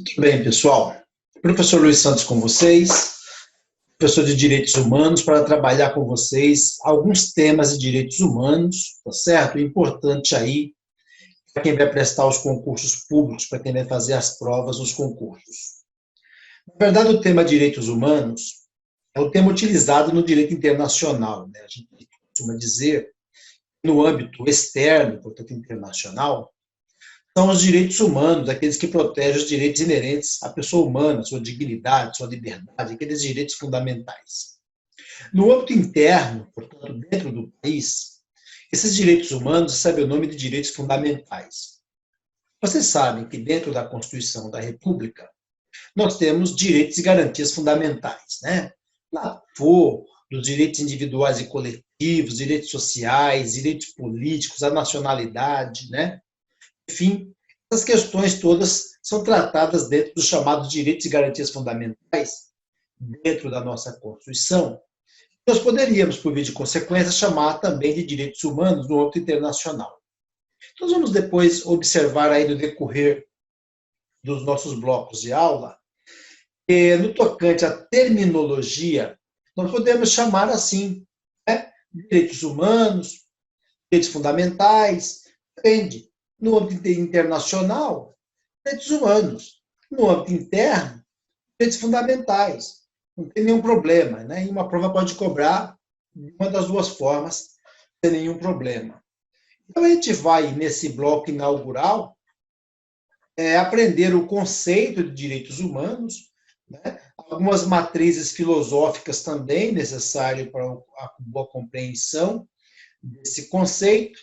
Tudo bem, pessoal? Professor Luiz Santos com vocês, professor de Direitos Humanos, para trabalhar com vocês alguns temas de direitos humanos, tá certo? Importante aí para quem vai prestar os concursos públicos, para quem vai fazer as provas dos concursos. Na verdade, o tema direitos humanos é o tema utilizado no direito internacional, né? A gente costuma dizer, no âmbito externo, portanto internacional, são os direitos humanos, aqueles que protegem os direitos inerentes à pessoa humana, sua dignidade, sua liberdade, aqueles direitos fundamentais. No âmbito interno, portanto, dentro do país, esses direitos humanos recebem o nome de direitos fundamentais. Vocês sabem que dentro da Constituição da República, nós temos direitos e garantias fundamentais, né? Lá for dos direitos individuais e coletivos, direitos sociais, direitos políticos, a nacionalidade, né? Enfim, essas questões todas são tratadas dentro dos chamados direitos e garantias fundamentais, dentro da nossa Constituição. Nós poderíamos, por via de consequência, chamar também de direitos humanos no âmbito internacional. Nós vamos depois observar aí no decorrer dos nossos blocos de aula, que no tocante à terminologia, nós podemos chamar assim, né? Direitos humanos, direitos fundamentais, depende. No âmbito internacional, direitos humanos. No âmbito interno, direitos fundamentais. Não tem nenhum problema, né? E uma prova pode cobrar de uma das duas formas, sem nenhum problema. Então, a gente vai, nesse bloco inaugural, aprender o conceito de direitos humanos, né? Algumas matrizes filosóficas também necessárias para a boa compreensão desse conceito.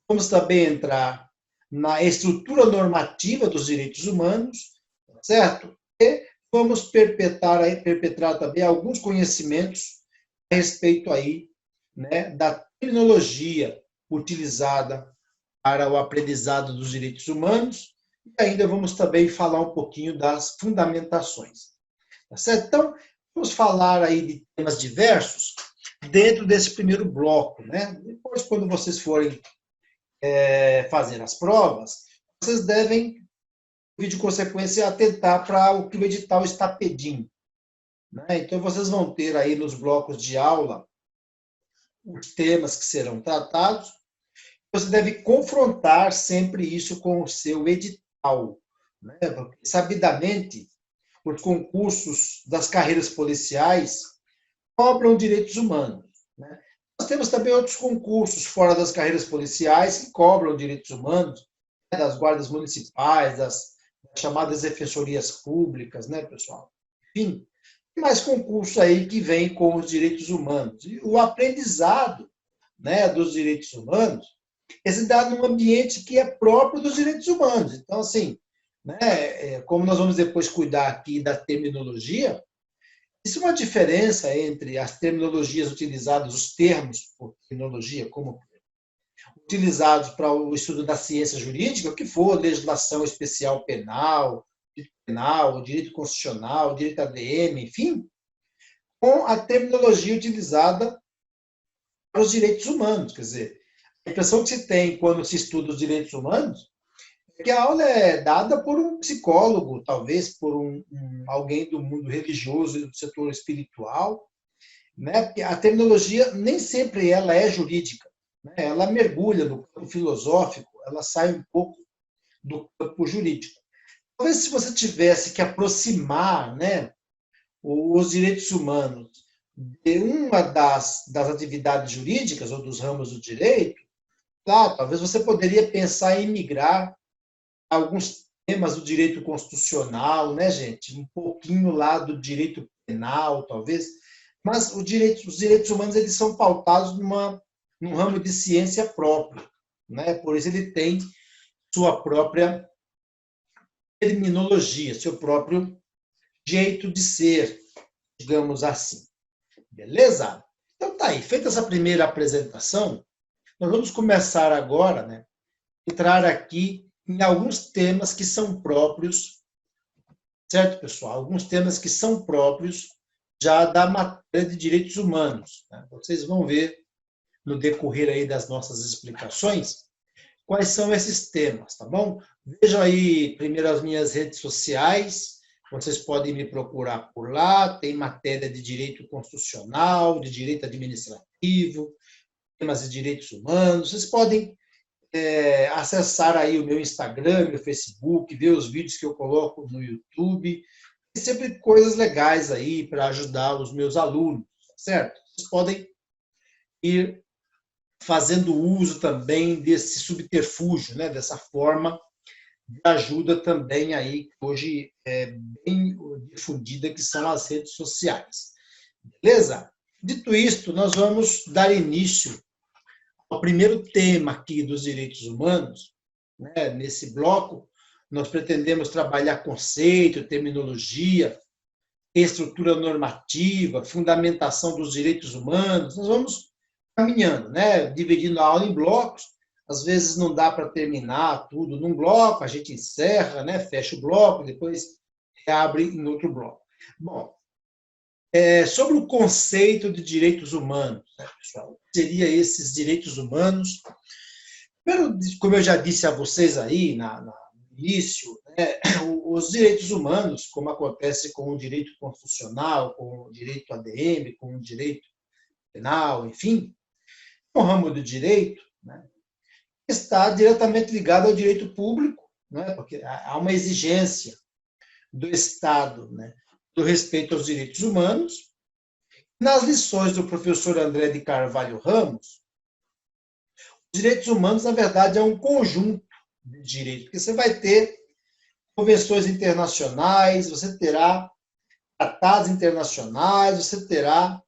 Vamos também entrar na estrutura normativa dos direitos humanos, certo? E vamos perpetrar também alguns conhecimentos a respeito aí, né, da terminologia utilizada para o aprendizado dos direitos humanos, e ainda vamos também falar um pouquinho das fundamentações. Tá certo? Então, vamos falar aí de temas diversos dentro desse primeiro bloco, né? Depois, quando vocês forem fazer as provas, vocês devem, de consequência, atentar para o que o edital está pedindo, né? Então, vocês vão ter aí nos blocos de aula os temas que serão tratados. Você deve confrontar sempre isso com o seu edital, né? Porque, sabidamente, os concursos das carreiras policiais cobram direitos humanos, né? Nós temos também outros concursos fora das carreiras policiais que cobram direitos humanos, né, das guardas municipais, das chamadas defensorias públicas, né, pessoal? Enfim, tem mais concursos aí que vêm com os direitos humanos. E o aprendizado, né, dos direitos humanos é se dá num ambiente que é próprio dos direitos humanos. Então, assim, né, como nós vamos depois cuidar aqui da terminologia, existe uma diferença entre as terminologias utilizadas, os termos por terminologia, como utilizados para o estudo da ciência jurídica, o que for legislação especial penal, direito constitucional, direito ADM, enfim, com a terminologia utilizada para os direitos humanos. Quer dizer, a impressão que se tem quando se estuda os direitos humanos é que a aula é dada por um psicólogo, talvez por alguém do mundo religioso e do setor espiritual, né? Porque a terminologia nem sempre ela é jurídica, né? Ela mergulha no campo filosófico, ela sai um pouco do campo jurídico. Talvez se você tivesse que aproximar, né, os direitos humanos de uma das atividades jurídicas ou dos ramos do direito, tá, talvez você poderia pensar em migrar alguns temas do direito constitucional, né, gente? Um pouquinho lá do direito penal, talvez. Mas os direitos humanos eles são pautados num ramo de ciência próprio, né? Por isso ele tem sua própria terminologia, seu próprio jeito de ser, digamos assim. Beleza? Então tá aí, feita essa primeira apresentação, nós vamos começar agora, né, entrar aqui em alguns temas que são próprios, certo, pessoal? Alguns temas que são próprios já da matéria de direitos humanos, né? Vocês vão ver no decorrer aí das nossas explicações quais são esses temas, tá bom? Vejam aí primeiro as minhas redes sociais, vocês podem me procurar por lá, tem matéria de direito constitucional, de direito administrativo, temas de direitos humanos, vocês podem acessar aí o meu Instagram, meu Facebook, ver os vídeos que eu coloco no YouTube, tem sempre coisas legais aí para ajudar os meus alunos, certo? Vocês podem ir fazendo uso também desse subterfúgio, né? Dessa forma de ajuda também aí, que hoje é bem difundida, que são as redes sociais. Beleza? Dito isto, nós vamos dar início ao primeiro tema aqui dos direitos humanos. Né? Nesse bloco, nós pretendemos trabalhar conceito, terminologia, estrutura normativa, fundamentação dos direitos humanos. Nós vamos caminhando, né? Dividindo a aula em blocos. Às vezes não dá para terminar tudo num bloco, a gente encerra, né? Fecha o bloco, depois reabre em outro bloco. Bom, sobre o conceito de direitos humanos, né, pessoal? Seria esses direitos humanos? Primeiro, como eu já disse a vocês aí no início, né, os direitos humanos, como acontece com o direito constitucional, com o direito ADM, com o direito penal, enfim, o ramo do direito, né, está diretamente ligado ao direito público, né, porque há uma exigência do Estado, né, do respeito aos direitos humanos. Nas lições do professor André de Carvalho Ramos, os direitos humanos, na verdade, é um conjunto de direitos, porque você vai ter convenções internacionais, você terá tratados internacionais, você terá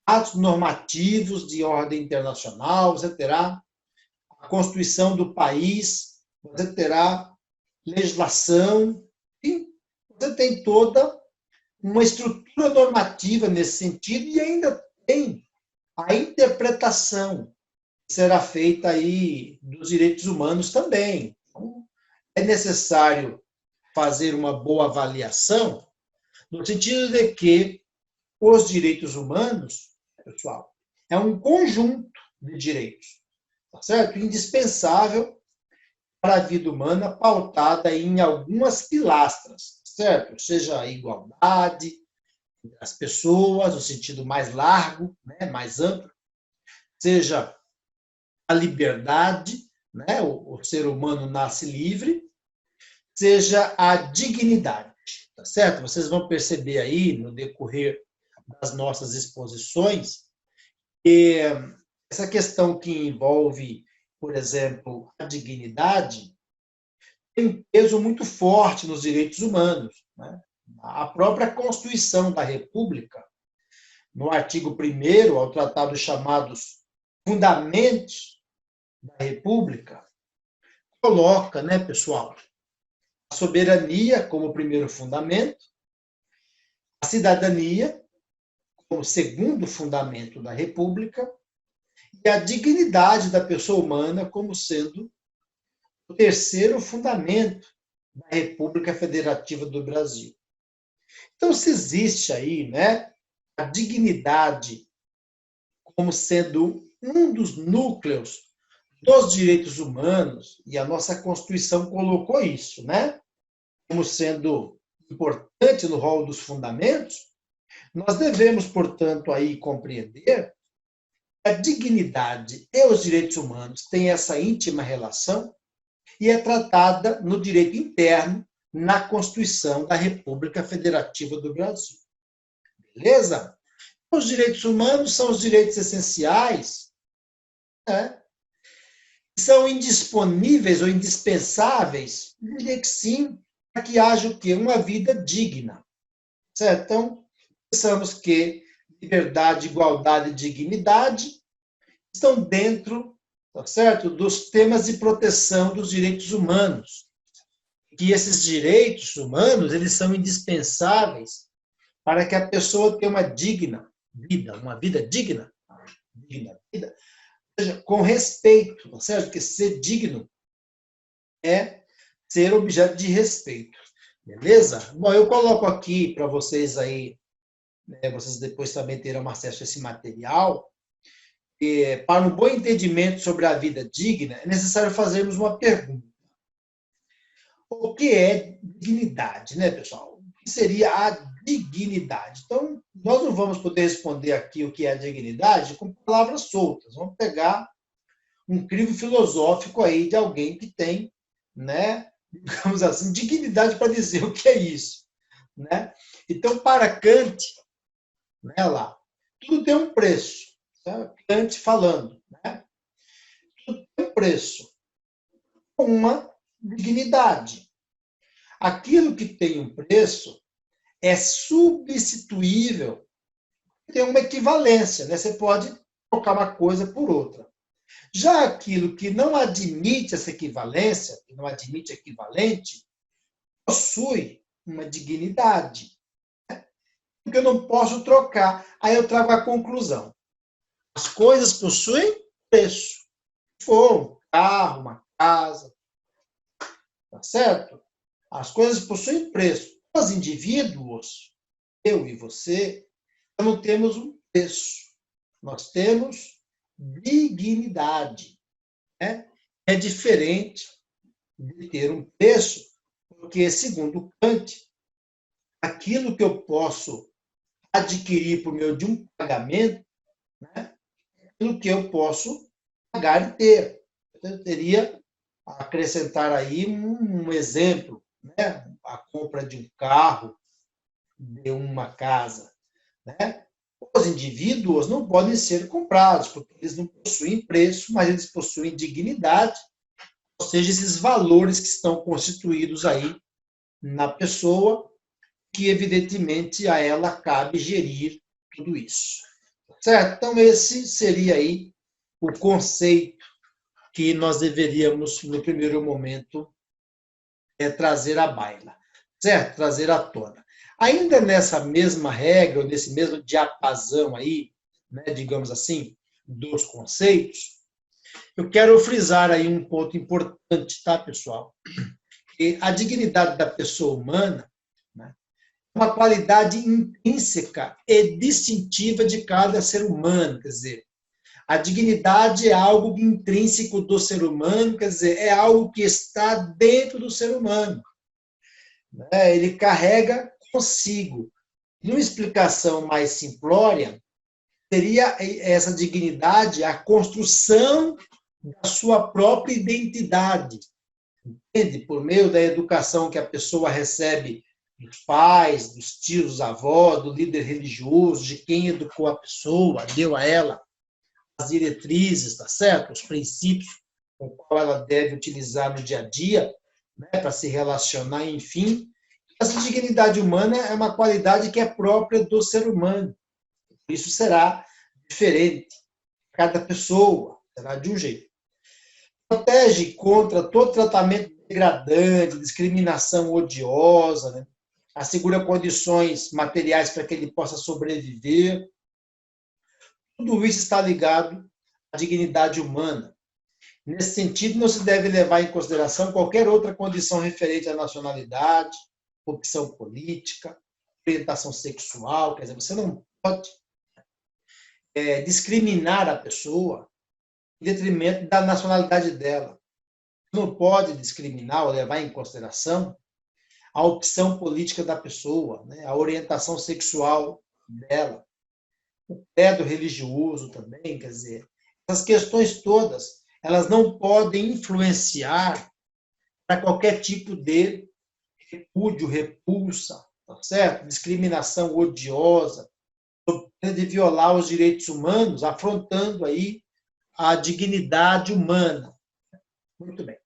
atos normativos de ordem internacional, você terá a Constituição do país, você terá legislação, e você tem toda uma estrutura normativa nesse sentido e ainda tem a interpretação que será feita aí dos direitos humanos também. Então, é necessário fazer uma boa avaliação no sentido de que os direitos humanos, pessoal, é um conjunto de direitos, tá certo? Indispensável para a vida humana, pautada em algumas pilastras, certo? Seja a igualdade das pessoas, no sentido mais largo, né, mais amplo, seja a liberdade, né, o ser humano nasce livre, seja a dignidade, tá certo? Vocês vão perceber aí, no decorrer das nossas exposições, que essa questão que envolve, por exemplo, a dignidade, tem um peso muito forte nos direitos humanos. Né? A própria Constituição da República, no artigo 1º, ao tratar dos chamados fundamentos da República, coloca, né, pessoal, a soberania como primeiro fundamento, a cidadania como segundo fundamento da República e a dignidade da pessoa humana como sendo o terceiro fundamento da República Federativa do Brasil. Então, se existe aí, né, a dignidade como sendo um dos núcleos dos direitos humanos, e a nossa Constituição colocou isso, né, como sendo importante no rol dos fundamentos, nós devemos, portanto, aí compreender que a dignidade e os direitos humanos têm essa íntima relação e é tratada no direito interno, na Constituição da República Federativa do Brasil. Beleza? Os direitos humanos são os direitos essenciais, né? São indisponíveis ou indispensáveis, eu diria que sim, para que haja o quê? Uma vida digna. Certo? Então, pensamos que liberdade, igualdade e dignidade estão dentro, tá certo, dos temas de proteção dos direitos humanos. Que esses direitos humanos, eles são indispensáveis para que a pessoa tenha uma digna vida, uma vida digna, vida, ou seja, com respeito, tá certo? Porque ser digno é ser objeto de respeito. Beleza? Bom, eu coloco aqui para vocês aí, né, vocês depois também terão acesso a esse material, para um bom entendimento sobre a vida digna, é necessário fazermos uma pergunta. O que é dignidade, né, pessoal? O que seria a dignidade? Então, nós não vamos poder responder aqui o que é a dignidade com palavras soltas. Vamos pegar um crivo filosófico aí de alguém que tem, né, digamos assim, dignidade para dizer o que é isso, né? Então, para Kant, né, lá, tudo tem um preço. Tá? Kant falando, né? Tudo tem um preço. Uma dignidade. Aquilo que tem um preço é substituível, tem uma equivalência, né? Você pode trocar uma coisa por outra. Já aquilo que não admite essa equivalência, que não admite equivalente, possui uma dignidade, porque eu não posso trocar. Aí eu trago a conclusão. As coisas possuem preço. For um carro, uma casa, tá certo? As coisas possuem preço. Os indivíduos, eu e você, não temos um preço. Nós temos dignidade. Né? É diferente de ter um preço, porque, segundo Kant, aquilo que eu posso adquirir por meio de um pagamento, né, é aquilo que eu posso pagar e ter. Eu teria a acrescentar aí um exemplo, né? A compra de um carro, de uma casa. Né? Os indivíduos não podem ser comprados, porque eles não possuem preço, mas eles possuem dignidade, ou seja, esses valores que estão constituídos aí na pessoa, que evidentemente a ela cabe gerir tudo isso. Certo? Então esse seria aí o conceito que nós deveríamos, no primeiro momento, trazer à baila, certo? Trazer à tona. Ainda nessa mesma regra, nesse mesmo diapasão aí, né, digamos assim, dos conceitos, eu quero frisar aí um ponto importante, tá, pessoal? Que a dignidade da pessoa humana, né, é uma qualidade intrínseca e distintiva de cada ser humano, quer dizer, a dignidade é algo intrínseco do ser humano, quer dizer, é algo que está dentro do ser humano. Ele carrega consigo. Numa explicação mais simplória, seria essa dignidade a construção da sua própria identidade. Entende? Por meio da educação que a pessoa recebe dos pais, dos tios, dos avós, do líder religioso, de quem educou a pessoa, deu a ela as diretrizes, tá certo? Os princípios com os quais ela deve utilizar no dia a dia, né, para se relacionar, enfim. Essa dignidade humana é uma qualidade que é própria do ser humano. Isso será diferente. Cada pessoa será de um jeito. Protege contra todo tratamento degradante, discriminação odiosa, né? Assegura condições materiais para que ele possa sobreviver. Tudo isso está ligado à dignidade humana. Nesse sentido, não se deve levar em consideração qualquer outra condição referente à nacionalidade, opção política, orientação sexual. Quer dizer, você não pode discriminar a pessoa em detrimento da nacionalidade dela. Você não pode discriminar ou levar em consideração a opção política da pessoa, né? A orientação sexual dela, o credo religioso também, quer dizer, essas questões todas, elas não podem influenciar para qualquer tipo de repúdio, repulsa, tá certo? Discriminação odiosa, de violar os direitos humanos, afrontando aí a dignidade humana. Muito bem.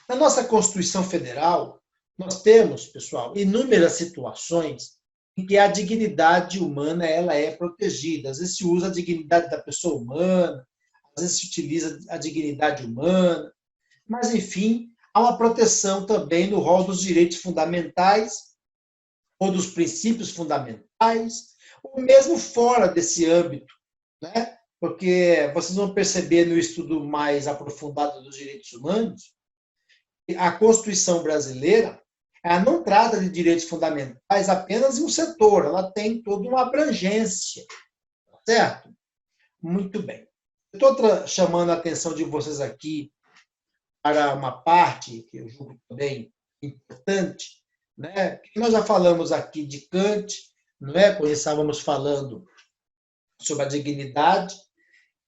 Na nossa Constituição Federal, nós temos, pessoal, inúmeras situações em que a dignidade humana ela é protegida. Às vezes se usa a dignidade da pessoa humana, às vezes se utiliza a dignidade humana, mas, enfim, há uma proteção também no rol dos direitos fundamentais ou dos princípios fundamentais, ou mesmo fora desse âmbito, né? Porque vocês vão perceber no estudo mais aprofundado dos direitos humanos, a Constituição brasileira ela não trata de direitos fundamentais apenas em um setor, ela tem toda uma abrangência, certo? Muito bem. Estou chamando a atenção de vocês aqui para uma parte que eu julgo também importante, né? Nós já falamos aqui de Kant, não é? Quando estávamos falando sobre a dignidade,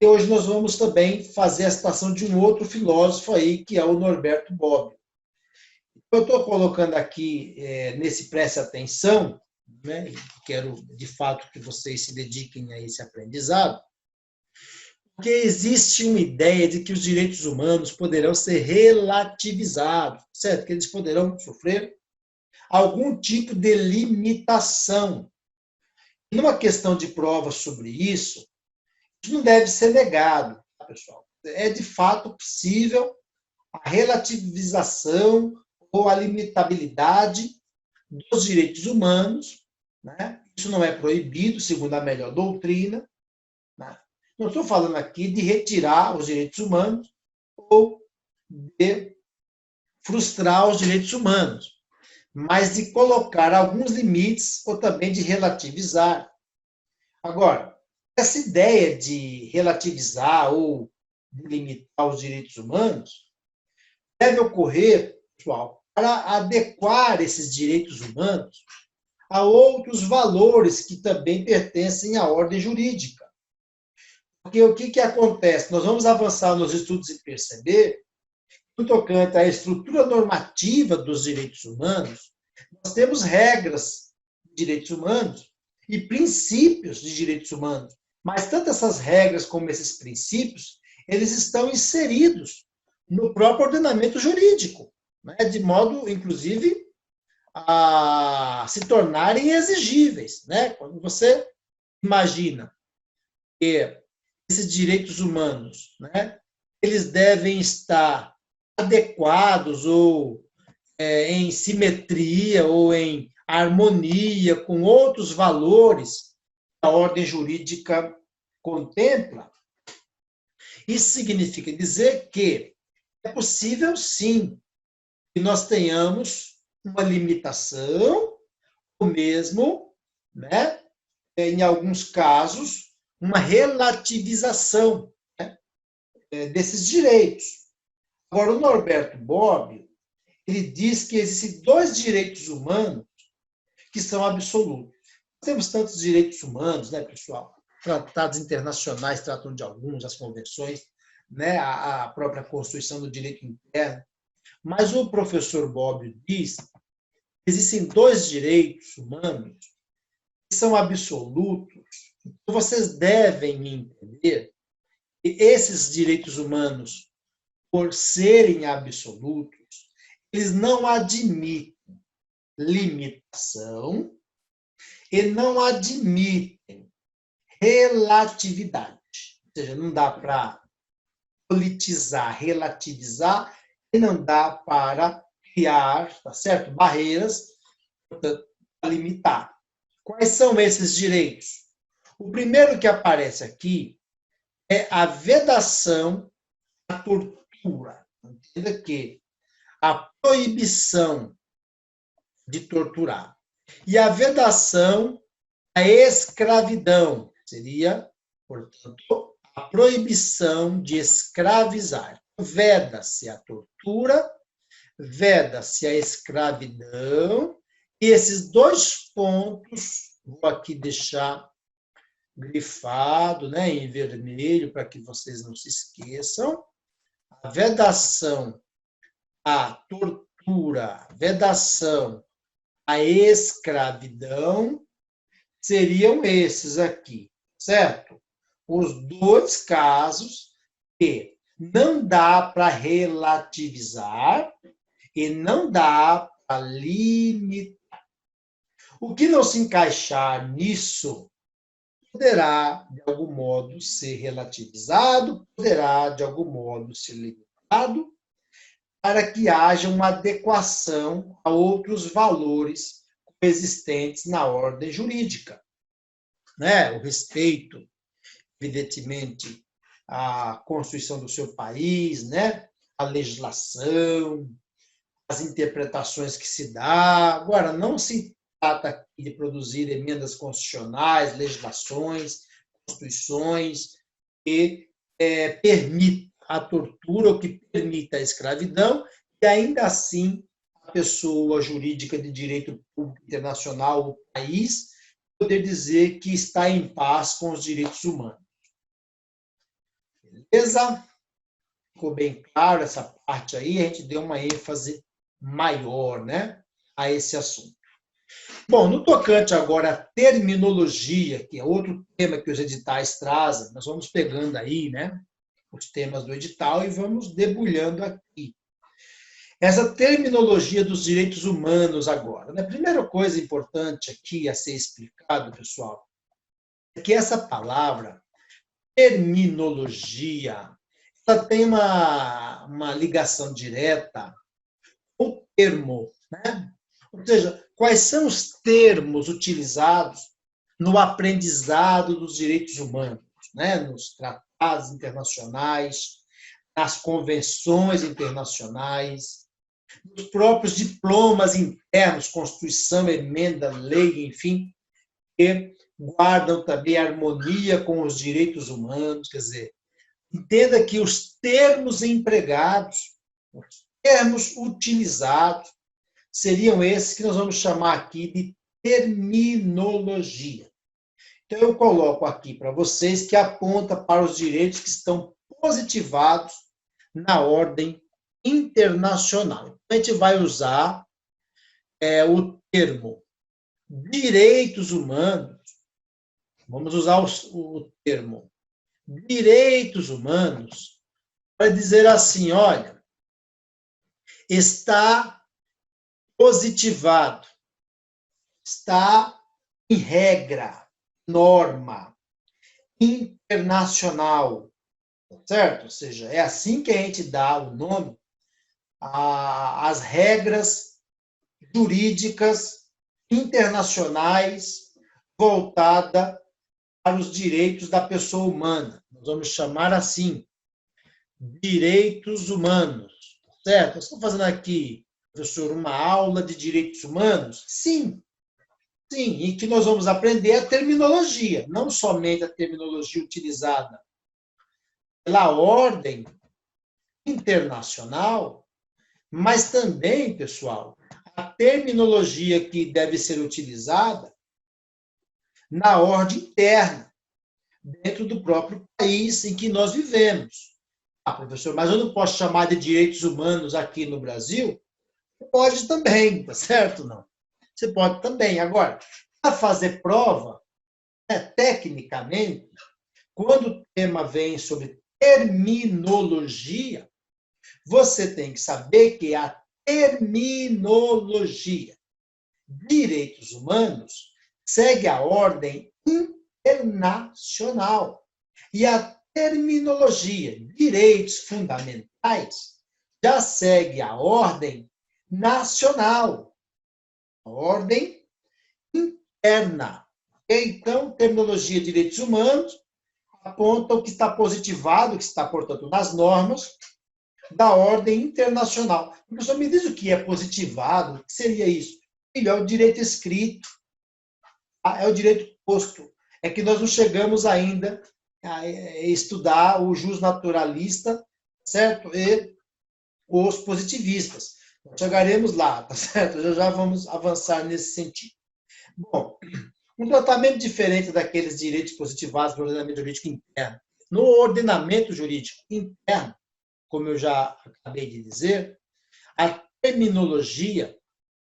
e hoje nós vamos também fazer a citação de um outro filósofo aí, que é o Norberto Bobbio. Eu estou colocando aqui, nesse preste atenção, né? Quero de fato que vocês se dediquem a esse aprendizado, porque existe uma ideia de que os direitos humanos poderão ser relativizados, certo? Que eles poderão sofrer algum tipo de limitação. Numa questão de prova sobre isso não deve ser negado, tá, pessoal? É de fato possível a relativização ou a limitabilidade dos direitos humanos, né? Isso não é proibido, segundo a melhor doutrina, né? Não estou falando aqui de retirar os direitos humanos ou de frustrar os direitos humanos, mas de colocar alguns limites ou também de relativizar. Agora, essa ideia de relativizar ou de limitar os direitos humanos deve ocorrer, pessoal, para adequar esses direitos humanos a outros valores que também pertencem à ordem jurídica. Porque o que acontece? Nós vamos avançar nos estudos e perceber, no tocante à estrutura normativa dos direitos humanos, nós temos regras de direitos humanos e princípios de direitos humanos. Mas tanto essas regras como esses princípios, eles estão inseridos no próprio ordenamento jurídico, né? De modo, inclusive, a se tornarem exigíveis, né? Quando você imagina que esses direitos humanos, né, eles devem estar adequados ou em simetria ou em harmonia com outros valores que a ordem jurídica contempla, isso significa dizer que é possível, sim, que nós tenhamos uma limitação, ou mesmo, né, em alguns casos, uma relativização, né, desses direitos. Agora, o Norberto Bobbio, ele diz que existem dois direitos humanos que são absolutos. Nós temos tantos direitos humanos, né, pessoal? Tratados internacionais tratam de alguns, as convenções, né, a própria Constituição do Direito Interno. Mas o professor Bobbio diz que existem dois direitos humanos que são absolutos. Então, vocês devem entender que esses direitos humanos, por serem absolutos, eles não admitem limitação e não admitem relatividade. Ou seja, não dá para politizar, relativizar, e não dá para criar, tá certo? Barreiras, portanto, para limitar. Quais são esses direitos? O primeiro que aparece aqui é a vedação à tortura. Entenda que a proibição de torturar. E a vedação à escravidão seria, portanto, a proibição de escravizar. Veda-se a tortura, veda-se a escravidão, e esses dois pontos, vou aqui deixar grifado, né, em vermelho, para que vocês não se esqueçam. A vedação à tortura, vedação à escravidão, seriam esses aqui, certo? Os dois casos que não dá para relativizar e não dá para limitar. O que não se encaixar nisso poderá, de algum modo, ser relativizado, poderá, de algum modo, ser limitado, para que haja uma adequação a outros valores existentes na ordem jurídica, né? O respeito, evidentemente, à Constituição do seu país, né? A legislação, as interpretações que se dá. Agora, não se trata aqui de produzir emendas constitucionais, legislações, constituições que permita a tortura ou que permita a escravidão, e ainda assim a pessoa jurídica de direito público internacional, o país, poder dizer que está em paz com os direitos humanos. Beleza? Ficou bem claro essa parte aí, a gente deu uma ênfase maior, né, a esse assunto. Bom, no tocante agora à terminologia, que é outro tema que os editais trazem, nós vamos pegando aí, né, os temas do edital e vamos debulhando aqui. Essa terminologia dos direitos humanos agora. A primeira coisa importante aqui a ser explicado, pessoal, é que essa palavra, terminologia, ela tem uma ligação direta com o termo, né? Ou seja, quais são os termos utilizados no aprendizado dos direitos humanos, né? Nos tratados internacionais, nas convenções internacionais, nos próprios diplomas internos, Constituição, emenda, lei, enfim, que guardam também a harmonia com os direitos humanos. Quer dizer, entenda que os termos empregados, os termos utilizados, seriam esses que nós vamos chamar aqui de terminologia. Então, eu coloco aqui para vocês que aponta para os direitos que estão positivados na ordem internacional. A gente vai usar o termo direitos humanos, vamos usar o termo direitos humanos para dizer assim, olha, está positivado, está em regra, norma internacional, certo? Ou seja, é assim que a gente dá o nome às regras jurídicas internacionais voltada para os direitos da pessoa humana. Nós vamos chamar assim, direitos humanos, certo? Estou fazendo aqui, professor, uma aula de direitos humanos? Sim, sim, e que nós vamos aprender a terminologia, não somente a terminologia utilizada pela ordem internacional, mas também, pessoal, a terminologia que deve ser utilizada na ordem interna, dentro do próprio país em que nós vivemos. Ah, professor, mas eu não posso chamar de direitos humanos aqui no Brasil? Pode também, tá certo? Não. Você pode também. Agora, para fazer prova, tecnicamente, quando o tema vem sobre terminologia, você tem que saber que a terminologia direitos humanos segue a ordem internacional. E a terminologia direitos fundamentais já segue a ordem nacional, a ordem interna. Então, terminologia direitos humanos aponta o que está positivado, o que está, portanto, nas normas da ordem internacional. O professor me diz o que é positivado, o que seria isso? É o direito escrito, é o direito posto. É que nós não chegamos ainda a estudar o jus naturalista, certo? E os positivistas. Nós chegaremos lá, tá certo? Já vamos avançar nesse sentido. Bom, um tratamento diferente daqueles direitos positivados no ordenamento jurídico interno. No ordenamento jurídico interno, como eu já acabei de dizer, a terminologia,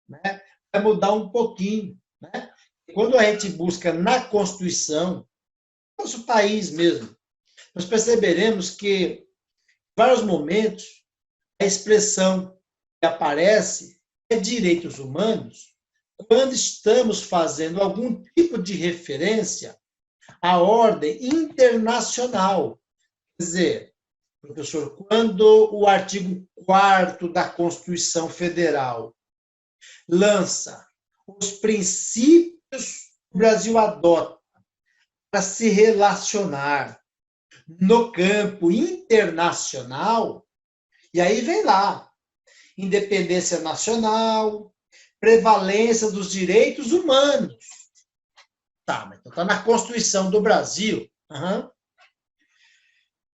né, vai mudar um pouquinho. Né? Quando a gente busca na Constituição, nosso país mesmo, nós perceberemos que, em vários momentos, a expressão que aparece é direitos humanos quando estamos fazendo algum tipo de referência à ordem internacional. Quer dizer, professor, quando o artigo 4º da Constituição Federal lança os princípios que o Brasil adota para se relacionar no campo internacional, e aí vem lá, independência nacional, prevalência dos direitos humanos. Tá, mas então está na Constituição do Brasil. Uhum.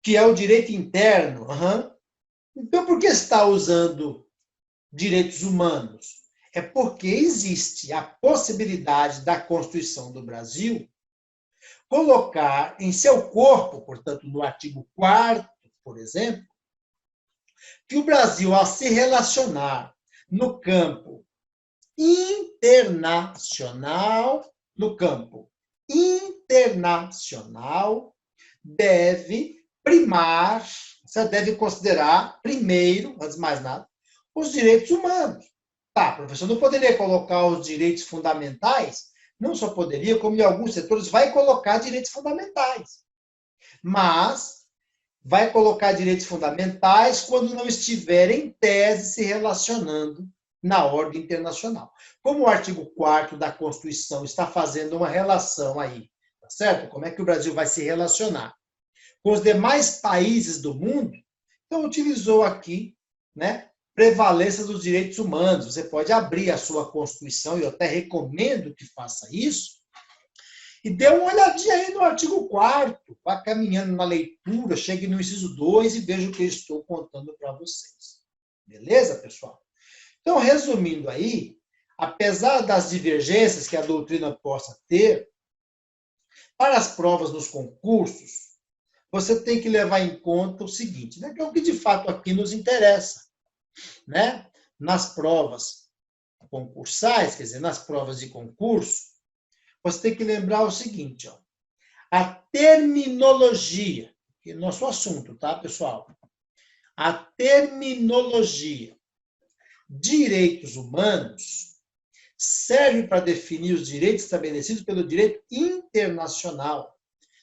que é o direito interno. Uhum. Então, por que está usando direitos humanos? É porque existe a possibilidade da Constituição do Brasil colocar em seu corpo, portanto, no artigo 4º, por exemplo, que o Brasil, ao se relacionar no campo internacional, deve primar, você deve considerar, primeiro, antes de mais nada, os direitos humanos. Tá, professor, não poderia colocar os direitos fundamentais? Não só poderia, como em alguns setores vai colocar direitos fundamentais. Mas vai colocar direitos fundamentais quando não estiver em tese se relacionando na ordem internacional. Como o artigo 4º da Constituição está fazendo uma relação aí, tá certo? Como é que o Brasil vai se relacionar com os demais países do mundo, então utilizou aqui, né, prevalência dos direitos humanos. Você pode abrir a sua Constituição, e eu até recomendo que faça isso, e dê uma olhadinha aí no artigo 4º, vá caminhando na leitura, chegue no inciso 2 e veja o que eu estou contando para vocês. Beleza, pessoal? Então, resumindo aí, apesar das divergências que a doutrina possa ter, para as provas nos concursos, você tem que levar em conta o seguinte, né, que é o que de fato aqui nos interessa, né? Nas provas concursais, quer dizer, nas provas de concurso, você tem que lembrar o seguinte, ó, a terminologia, que é nosso assunto, tá, pessoal? A terminologia direitos humanos serve para definir os direitos estabelecidos pelo direito internacional,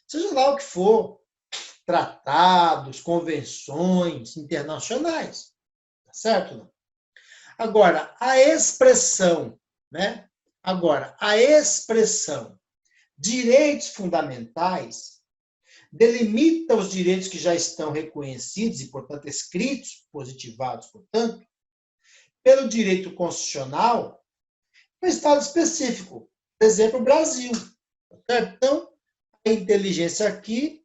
seja lá o que for, tratados, convenções internacionais, tá certo? Não? Agora, a expressão, né? Agora, a expressão direitos fundamentais delimita os direitos que já estão reconhecidos e, portanto, escritos, positivados, portanto, pelo direito constitucional no Estado específico. Por exemplo, o Brasil. Certo? Então, a inteligência aqui,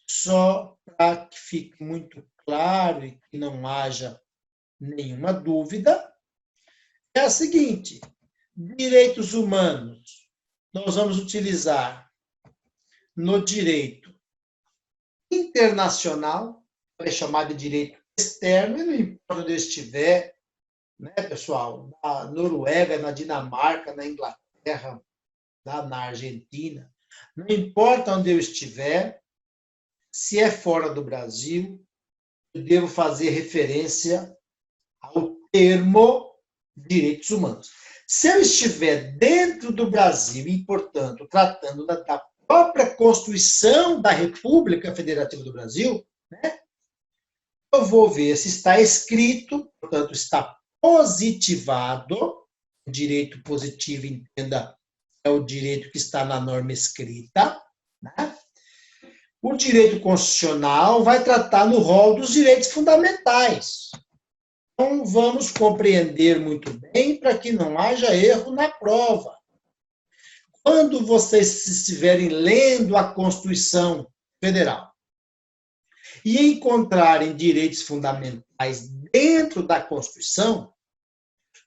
só para que fique muito claro e que não haja nenhuma dúvida, é a seguinte: direitos humanos nós vamos utilizar no direito internacional, é chamado de direito externo, e não importa onde eu estiver, né, pessoal, na Noruega, na Dinamarca, na Inglaterra, na Argentina, não importa onde eu estiver, se é fora do Brasil, eu devo fazer referência ao termo direitos humanos. Se eu estiver dentro do Brasil e, portanto, tratando da própria Constituição da República Federativa do Brasil, né, eu vou ver se está escrito, portanto, está positivado, o direito positivo, entenda, é o direito que está na norma escrita, né? O direito constitucional vai tratar no rol dos direitos fundamentais. Então, vamos compreender muito bem para que não haja erro na prova. Quando vocês estiverem lendo a Constituição Federal e encontrarem direitos fundamentais dentro da Constituição,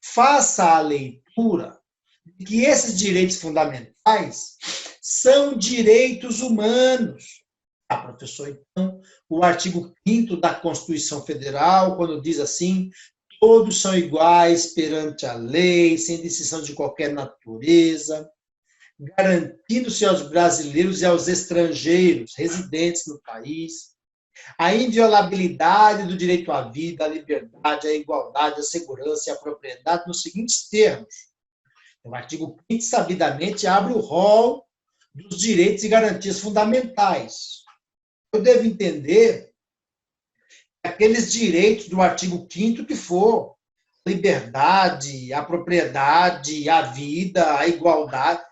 faça a leitura de que esses direitos fundamentais são direitos humanos. Ah, professor, então, o artigo 5º da Constituição Federal, quando diz assim, todos são iguais perante a lei, sem distinção de qualquer natureza, garantindo-se aos brasileiros e aos estrangeiros residentes no país a inviolabilidade do direito à vida, à liberdade, à igualdade, à segurança e à propriedade nos seguintes termos. O artigo 5º, sabidamente, abre o rol dos direitos e garantias fundamentais. Eu devo entender aqueles direitos do artigo 5º que for a liberdade, a propriedade, a vida, a igualdade.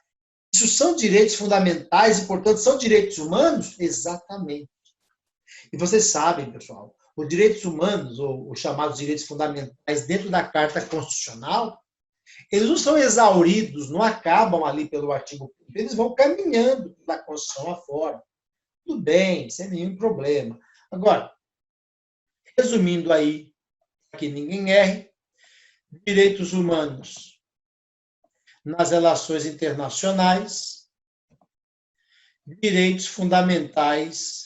Isso são direitos fundamentais e, portanto, são direitos humanos? Exatamente. E vocês sabem, pessoal, os direitos humanos, ou os chamados direitos fundamentais dentro da Carta Constitucional, eles não são exauridos, não acabam ali pelo artigo 5º, eles vão caminhando da Constituição afora. Tudo bem, sem nenhum problema. Agora, resumindo aí, para que ninguém erre, direitos humanos nas relações internacionais, direitos fundamentais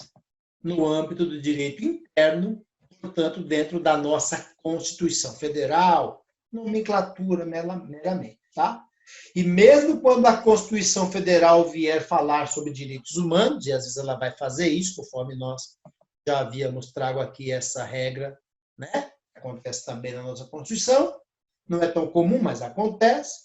no âmbito do direito interno, portanto, dentro da nossa Constituição Federal, nomenclatura meramente, tá? E mesmo quando a Constituição Federal vier falar sobre direitos humanos, e às vezes ela vai fazer isso, conforme nós já havíamos trago aqui essa regra, né? Acontece também na nossa Constituição, não é tão comum, mas acontece.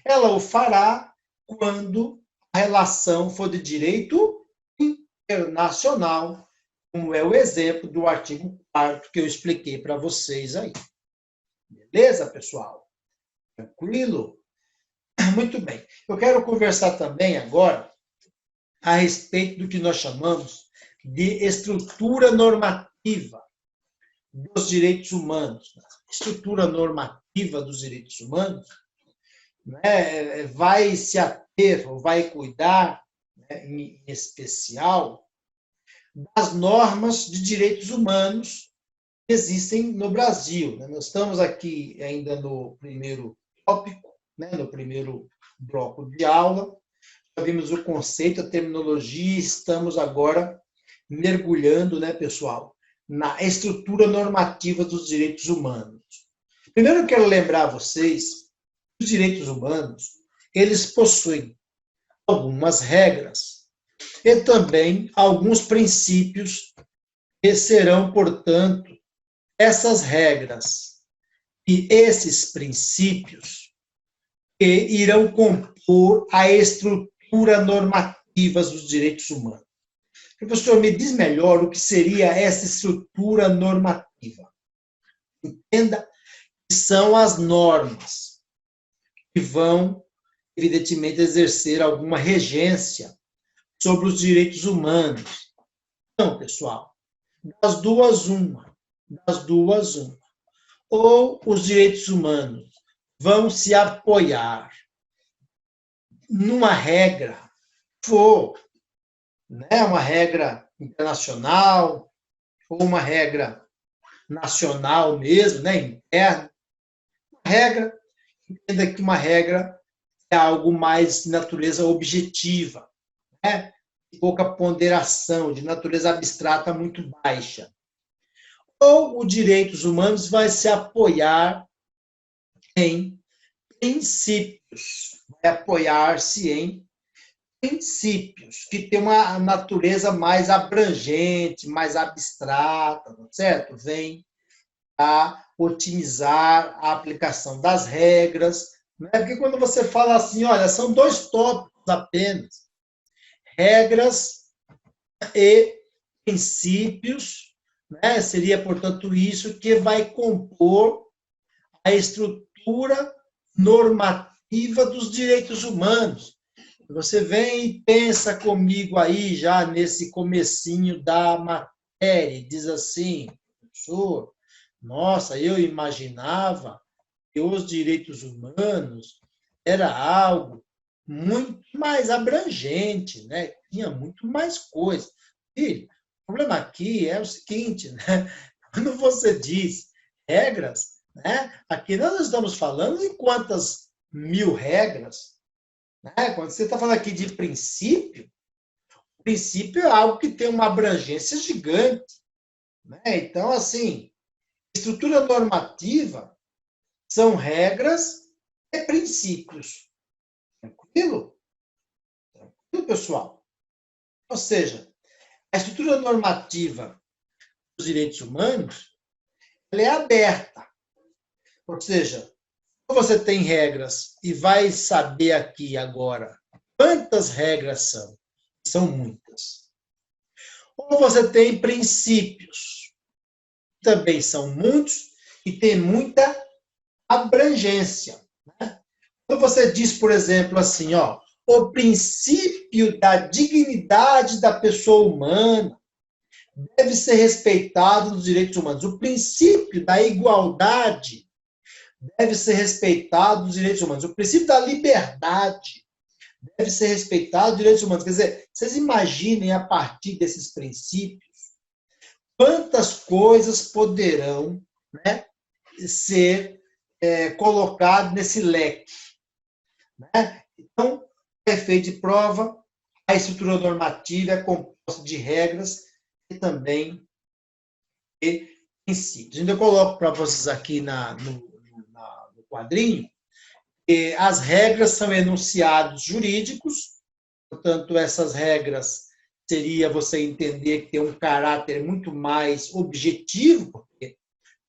Ela o fará quando a relação for de direito internacional, como é o exemplo do artigo 4º que eu expliquei para vocês aí. Beleza, pessoal? Tranquilo? Muito bem. Eu quero conversar também agora a respeito do que nós chamamos de estrutura normativa dos direitos humanos. Estrutura normativa dos direitos humanos, né, vai se ater, ou vai cuidar, né, em especial, das normas de direitos humanos que existem no Brasil. Nós estamos aqui ainda no primeiro tópico, né, no primeiro bloco de aula, já vimos o conceito, a terminologia, estamos agora mergulhando, né, pessoal, na estrutura normativa dos direitos humanos. Primeiro eu quero lembrar a vocês que os direitos humanos, eles possuem algumas regras e também alguns princípios que serão, portanto, essas regras e esses princípios que irão compor a estrutura normativa dos direitos humanos. Professor, me diz melhor o que seria essa estrutura normativa. Entenda que são as normas que vão, evidentemente, exercer alguma regência sobre os direitos humanos. Então, pessoal, das duas, uma. Ou os direitos humanos vão se apoiar numa regra, for, né, uma regra internacional, ou uma regra nacional mesmo, né, interna. Uma regra, entenda que uma regra é algo mais de natureza objetiva, né, de pouca ponderação, de natureza abstrata muito baixa. Ou os direitos humanos vai se apoiar em princípios, vai apoiar-se em princípios que têm uma natureza mais abrangente, mais abstrata, certo? Vem a otimizar a aplicação das regras, né? Porque quando você fala assim, olha, são dois tópicos apenas, regras e princípios, né? Seria, portanto, isso que vai compor a estrutura normativa dos direitos humanos. Você vem e pensa comigo aí, já nesse comecinho da matéria, e diz assim, professor, nossa, eu imaginava que os direitos humanos era algo muito mais abrangente, né? Tinha muito mais coisa. Filho, o problema aqui é o seguinte, né? Quando você diz regras, né? Aqui nós estamos falando em quantas mil regras, né? Quando você está falando aqui de princípio, o princípio é algo que tem uma abrangência gigante, né? Então, assim, estrutura normativa são regras e princípios. Tranquilo? Tranquilo, pessoal? Ou seja, a estrutura normativa dos direitos humanos ela é aberta. Ou seja, você tem regras e vai saber aqui agora quantas regras são. São muitas. Ou você tem princípios, também são muitos e tem muita abrangência. Né? Quando você diz, por exemplo, assim, ó, o princípio da dignidade da pessoa humana deve ser respeitado nos direitos humanos. O princípio da igualdade deve ser respeitado nos direitos humanos. O princípio da liberdade deve ser respeitado nos direitos humanos. Quer dizer, vocês imaginem a partir desses princípios quantas coisas poderão, né, ser colocadas nesse leque. Né? Então, o efeito de prova, a estrutura normativa é composta de regras e também de princípios. Então, eu coloco para vocês aqui no quadrinho que as regras são enunciados jurídicos, portanto, essas regras seria você entender que tem um caráter muito mais objetivo, porque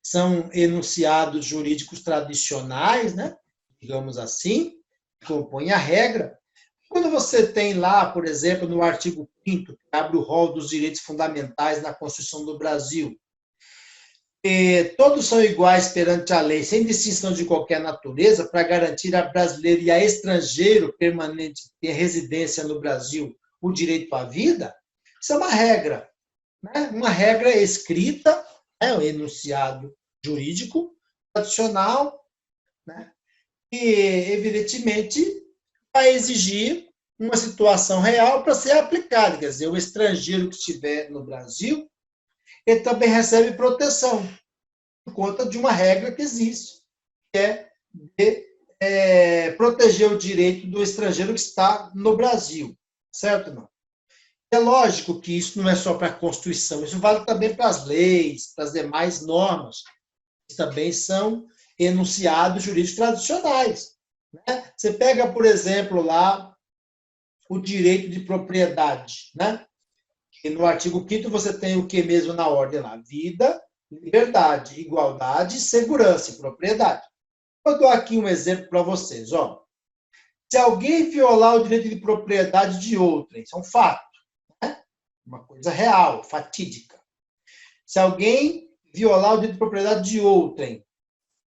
são enunciados jurídicos tradicionais, né? Digamos assim, que compõem a regra. Quando você tem lá, por exemplo, no artigo 5º, que abre o rol dos direitos fundamentais na Constituição do Brasil, todos são iguais perante a lei, sem distinção de qualquer natureza, para garantir a brasileiro e a estrangeiro permanente que tem residência no Brasil o direito à vida, isso é uma regra. Né? Uma regra escrita, um enunciado jurídico tradicional, né? E, evidentemente, vai exigir uma situação real para ser aplicada. Quer dizer, o estrangeiro que estiver no Brasil, ele também recebe proteção, por conta de uma regra que existe, que é de proteger o direito do estrangeiro que está no Brasil. Certo ou não? É lógico que isso não é só para a Constituição, isso vale também para as leis, para as demais normas, que também são enunciados jurídicos tradicionais. Né? Você pega, por exemplo, lá o direito de propriedade, né? E no artigo 5º você tem o que mesmo na ordem lá? Vida, liberdade, igualdade, segurança e propriedade. Eu dou aqui um exemplo para vocês. Ó. Se alguém violar o direito de propriedade de outrem, isso é um fato, né? Uma coisa real, fatídica. Se alguém violar o direito de propriedade de outrem,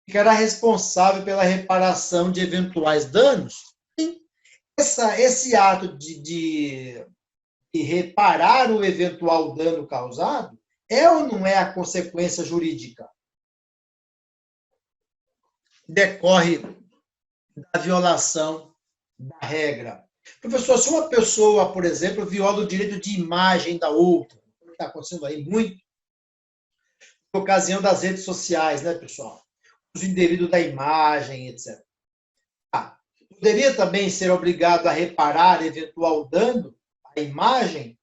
ficará responsável pela reparação de eventuais danos? Sim. Esse ato de reparar o eventual dano causado é ou não é a consequência jurídica? Decorre da violação da regra. Professor, se uma pessoa, por exemplo, viola o direito de imagem da outra, o que está acontecendo aí muito, por ocasião das redes sociais, né, pessoal? Uso indevido da imagem, etc. Poderia também ser obrigado a reparar eventual dano à imagem?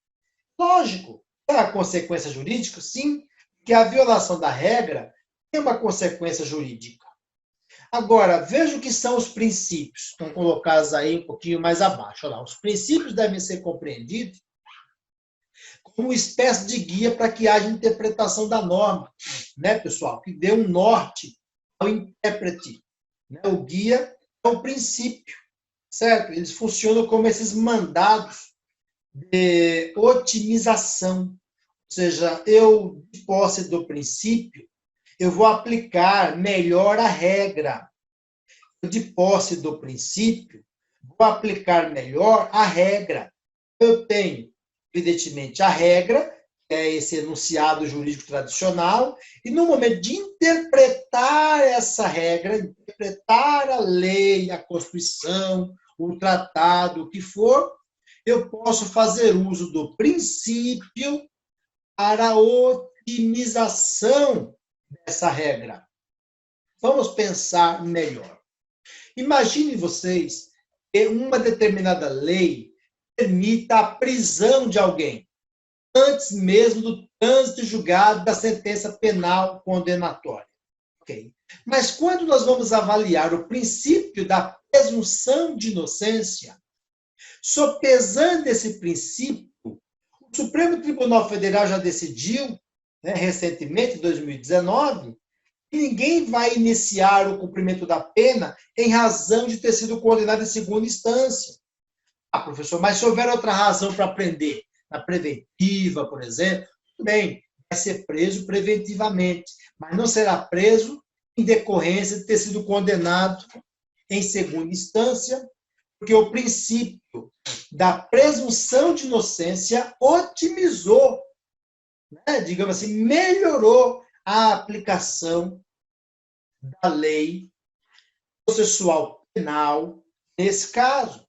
Lógico. É a consequência jurídica? Sim, que a violação da regra tem uma consequência jurídica. Agora, veja o que são os princípios. Estão colocados aí um pouquinho mais abaixo. Olha lá, os princípios devem ser compreendidos como uma espécie de guia para que haja interpretação da norma, né, pessoal? Que dê um norte ao intérprete. O guia é o princípio, certo? Eles funcionam como esses mandados de otimização. Ou seja, eu, de posse do princípio, eu vou aplicar melhor a regra. Eu, de posse do princípio, vou aplicar melhor a regra. Eu tenho, evidentemente, a regra, que é esse enunciado jurídico tradicional, e no momento de interpretar essa regra, interpretar a lei, a Constituição, o tratado, o que for, eu posso fazer uso do princípio para a otimização dessa regra. Vamos pensar melhor. Imagine vocês que uma determinada lei permita a prisão de alguém antes mesmo do trânsito julgado da sentença penal condenatória. Okay? Mas quando nós vamos avaliar o princípio da presunção de inocência, sopesando esse princípio, o Supremo Tribunal Federal já decidiu, recentemente, em 2019, que ninguém vai iniciar o cumprimento da pena em razão de ter sido condenado em segunda instância. Professor, mas se houver outra razão para prender, na preventiva, por exemplo, tudo bem, vai ser preso preventivamente, mas não será preso em decorrência de ter sido condenado em segunda instância, porque o princípio da presunção de inocência otimizou, digamos assim, melhorou a aplicação da lei processual penal nesse caso.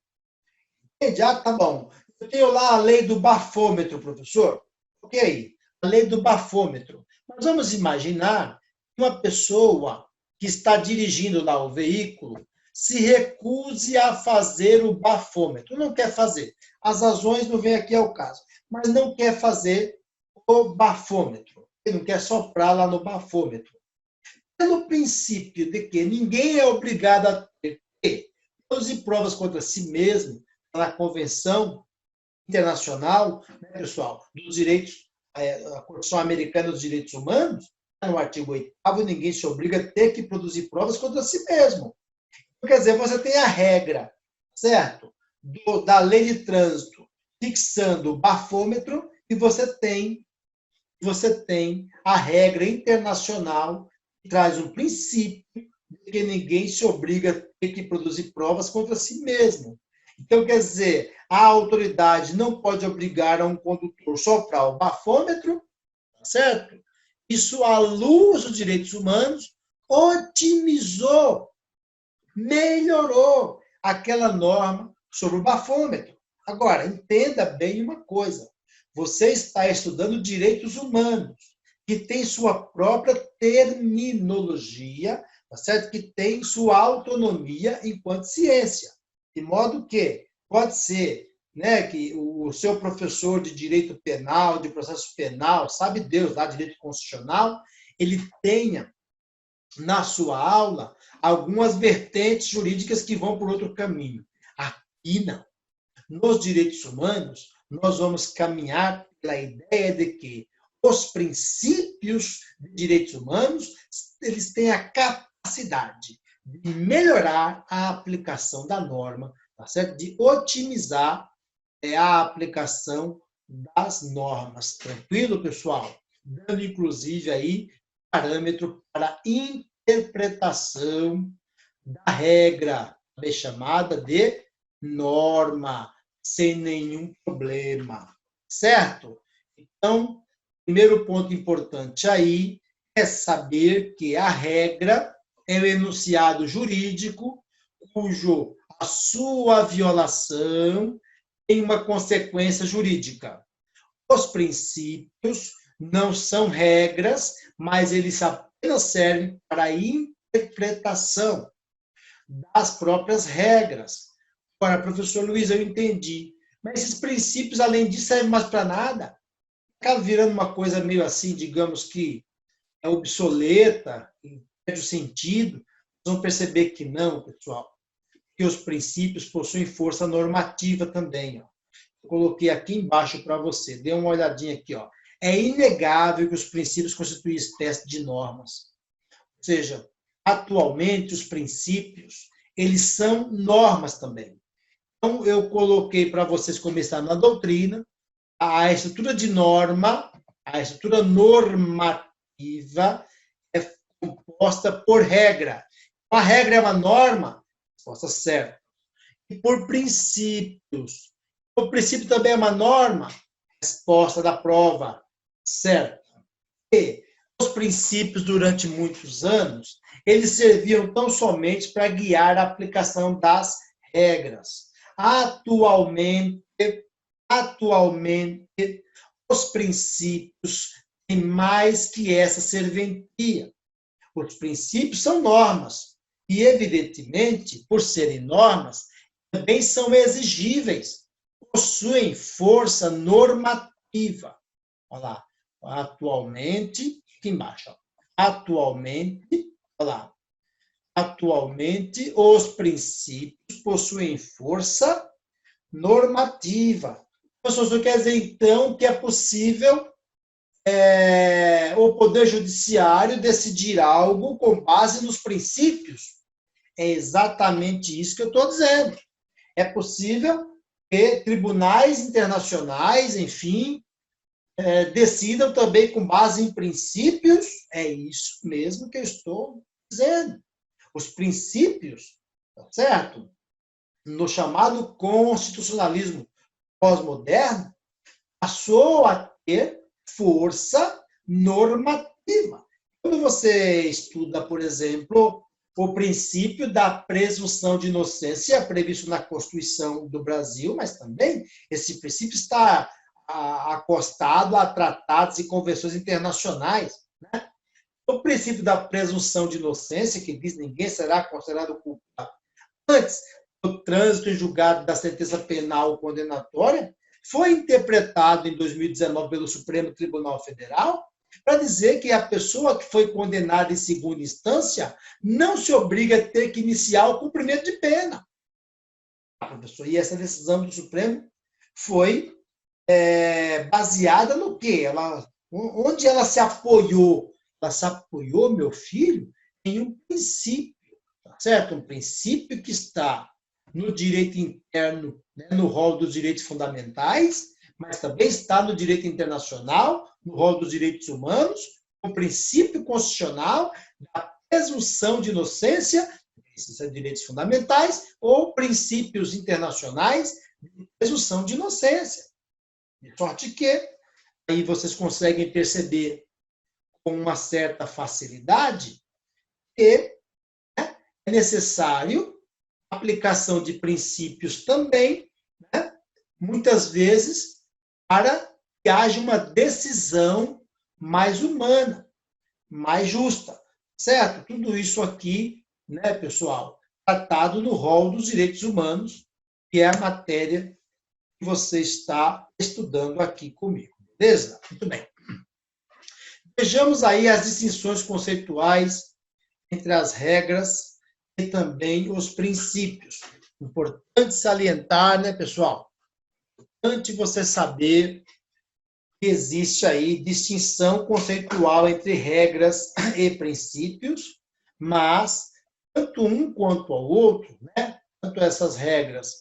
Tá bom. Eu tenho lá a lei do bafômetro, professor. Ok. a lei do bafômetro. Mas vamos imaginar que uma pessoa que está dirigindo lá o veículo se recuse a fazer o bafômetro, não quer fazer. As razões não vêm aqui ao caso, mas não quer fazer o bafômetro. Ele não quer soprar lá no bafômetro. Pelo princípio de que ninguém é obrigado a ter que produzir provas contra si mesmo na Convenção Internacional, né, pessoal, dos direitos, a Constituição Americana dos Direitos Humanos, no artigo 8º, ninguém se obriga a ter que produzir provas contra si mesmo. Quer dizer, você tem a regra, certo? Da lei de trânsito fixando o bafômetro e você tem a regra internacional que traz um princípio de que ninguém se obriga a ter que produzir provas contra si mesmo. Então, quer dizer, a autoridade não pode obrigar a um condutor a soprar o bafômetro, certo? Isso, à luz dos direitos humanos, otimizou, melhorou aquela norma sobre o bafômetro. Agora, entenda bem uma coisa. Você está estudando direitos humanos, que tem sua própria terminologia, tá certo? Que tem sua autonomia enquanto ciência. De modo que pode ser, né, que o seu professor de direito penal, de processo penal, sabe Deus, lá, direito constitucional, ele tenha na sua aula algumas vertentes jurídicas que vão por outro caminho. Aqui não. Nos direitos humanos, nós vamos caminhar pela ideia de que os princípios de direitos humanos, eles têm a capacidade de melhorar a aplicação da norma, tá certo? De otimizar a aplicação das normas. Tranquilo, pessoal? Dando, inclusive, aí parâmetro para interpretação da regra, também chamada de norma, sem nenhum problema, certo? Então, primeiro ponto importante aí é saber que a regra é um enunciado jurídico cujo a sua violação tem uma consequência jurídica. Os princípios não são regras, mas eles apenas servem para a interpretação das próprias regras. Agora, professor Luiz, eu entendi. Mas esses princípios, além disso, servem mais para nada? Acaba virando uma coisa meio assim, digamos que é obsoleta, perde o sentido. Vocês vão perceber que não, pessoal. Que os princípios possuem força normativa também. Ó. Eu coloquei aqui embaixo para você. Dê uma olhadinha aqui. Ó. É inegável que os princípios constituem espécie de normas. Ou seja, atualmente os princípios, eles são normas também. Então, eu coloquei para vocês começar na doutrina, a estrutura de norma, a estrutura normativa é composta por regra. A regra é uma norma? Resposta certa. E por princípios. O princípio também é uma norma? Resposta da prova. Certo. E os princípios, durante muitos anos, eles serviam tão somente para guiar a aplicação das regras. Atualmente, os princípios têm mais que essa serventia. Os princípios são normas e, evidentemente, por serem normas, também são exigíveis, possuem força normativa. Olha lá, atualmente, aqui embaixo, ó. Atualmente, olha lá, atualmente os princípios possuem força normativa. Isso quer dizer, então, que é possível o Poder Judiciário decidir algo com base nos princípios? É exatamente isso que eu estou dizendo. É possível que tribunais internacionais, enfim, decidam também com base em princípios? É isso mesmo que eu estou dizendo. Os princípios, certo? No chamado constitucionalismo pós-moderno, passou a ter força normativa. Quando você estuda, por exemplo, o princípio da presunção de inocência previsto na Constituição do Brasil, mas também esse princípio está acostado a tratados e convenções internacionais, né? O princípio da presunção de inocência, que diz que ninguém será considerado culpado antes do trânsito em julgado da sentença penal condenatória, foi interpretado em 2019 pelo Supremo Tribunal Federal para dizer que a pessoa que foi condenada em segunda instância não se obriga a ter que iniciar o cumprimento de pena. Professor, e essa decisão do Supremo foi baseada no quê? Onde ela se apoiou? Ela se apoiou, meu filho, em um princípio, tá certo? Um princípio que está no direito interno, né, no rol dos direitos fundamentais, mas também está no direito internacional, no rol dos direitos humanos, o princípio constitucional da presunção de inocência, esses são direitos fundamentais, ou princípios internacionais de presunção de inocência. De sorte que aí vocês conseguem perceber com uma certa facilidade que é necessário a aplicação de princípios também, né, muitas vezes, para que haja uma decisão mais humana, mais justa, certo? Tudo isso aqui, né, pessoal, tratado no rol dos direitos humanos, que é a matéria que você está estudando aqui comigo, beleza? Muito bem. Vejamos aí as distinções conceituais entre as regras e também os princípios. Importante salientar, né, pessoal? Importante você saber que existe aí distinção conceitual entre regras e princípios, mas tanto um quanto ao outro, né, tanto essas regras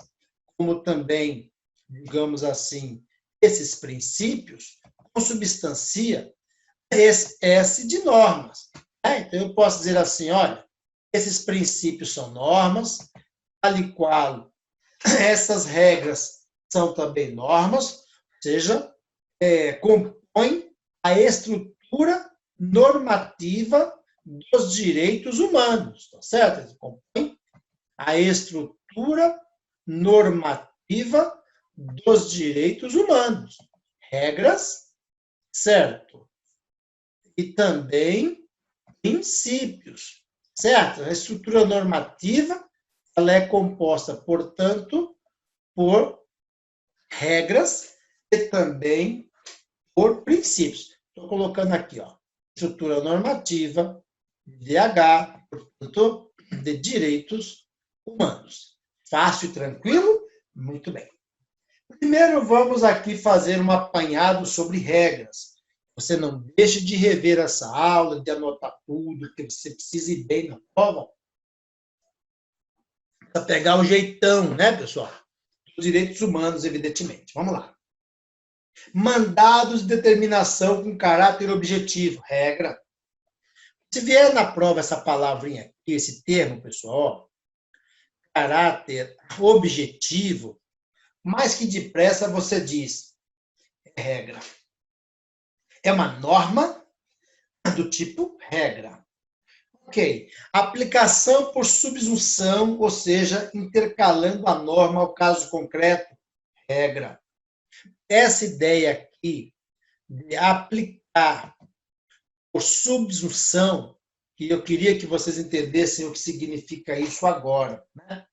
como também, digamos assim, esses princípios, consubstancia espécie de normas. Né? Então, eu posso dizer assim, olha, esses princípios são normas, tal e qual essas regras são também normas, ou seja, compõem a estrutura normativa dos direitos humanos, tá certo? Compõem a estrutura normativa dos direitos humanos. Regras, certo? E também princípios, certo? A estrutura normativa ela é composta, portanto, por regras e também por princípios. Estou colocando aqui, ó, estrutura normativa, DH, portanto, de direitos humanos. Fácil e tranquilo? Muito bem. Primeiro, vamos aqui fazer um apanhado sobre regras. Você não deixe de rever essa aula, de anotar tudo, que você precisa ir bem na prova. Para pegar o jeitão, né, pessoal? Os direitos humanos, evidentemente. Vamos lá. Mandados de determinação com caráter objetivo. Regra. Se vier na prova essa palavrinha aqui, esse termo, pessoal, caráter objetivo, mais que depressa você diz, é regra. É uma norma do tipo regra. Ok. Aplicação por subsunção, ou seja, intercalando a norma ao caso concreto, regra. Essa ideia aqui de aplicar por subsunção, que eu queria que vocês entendessem o que significa isso agora, né?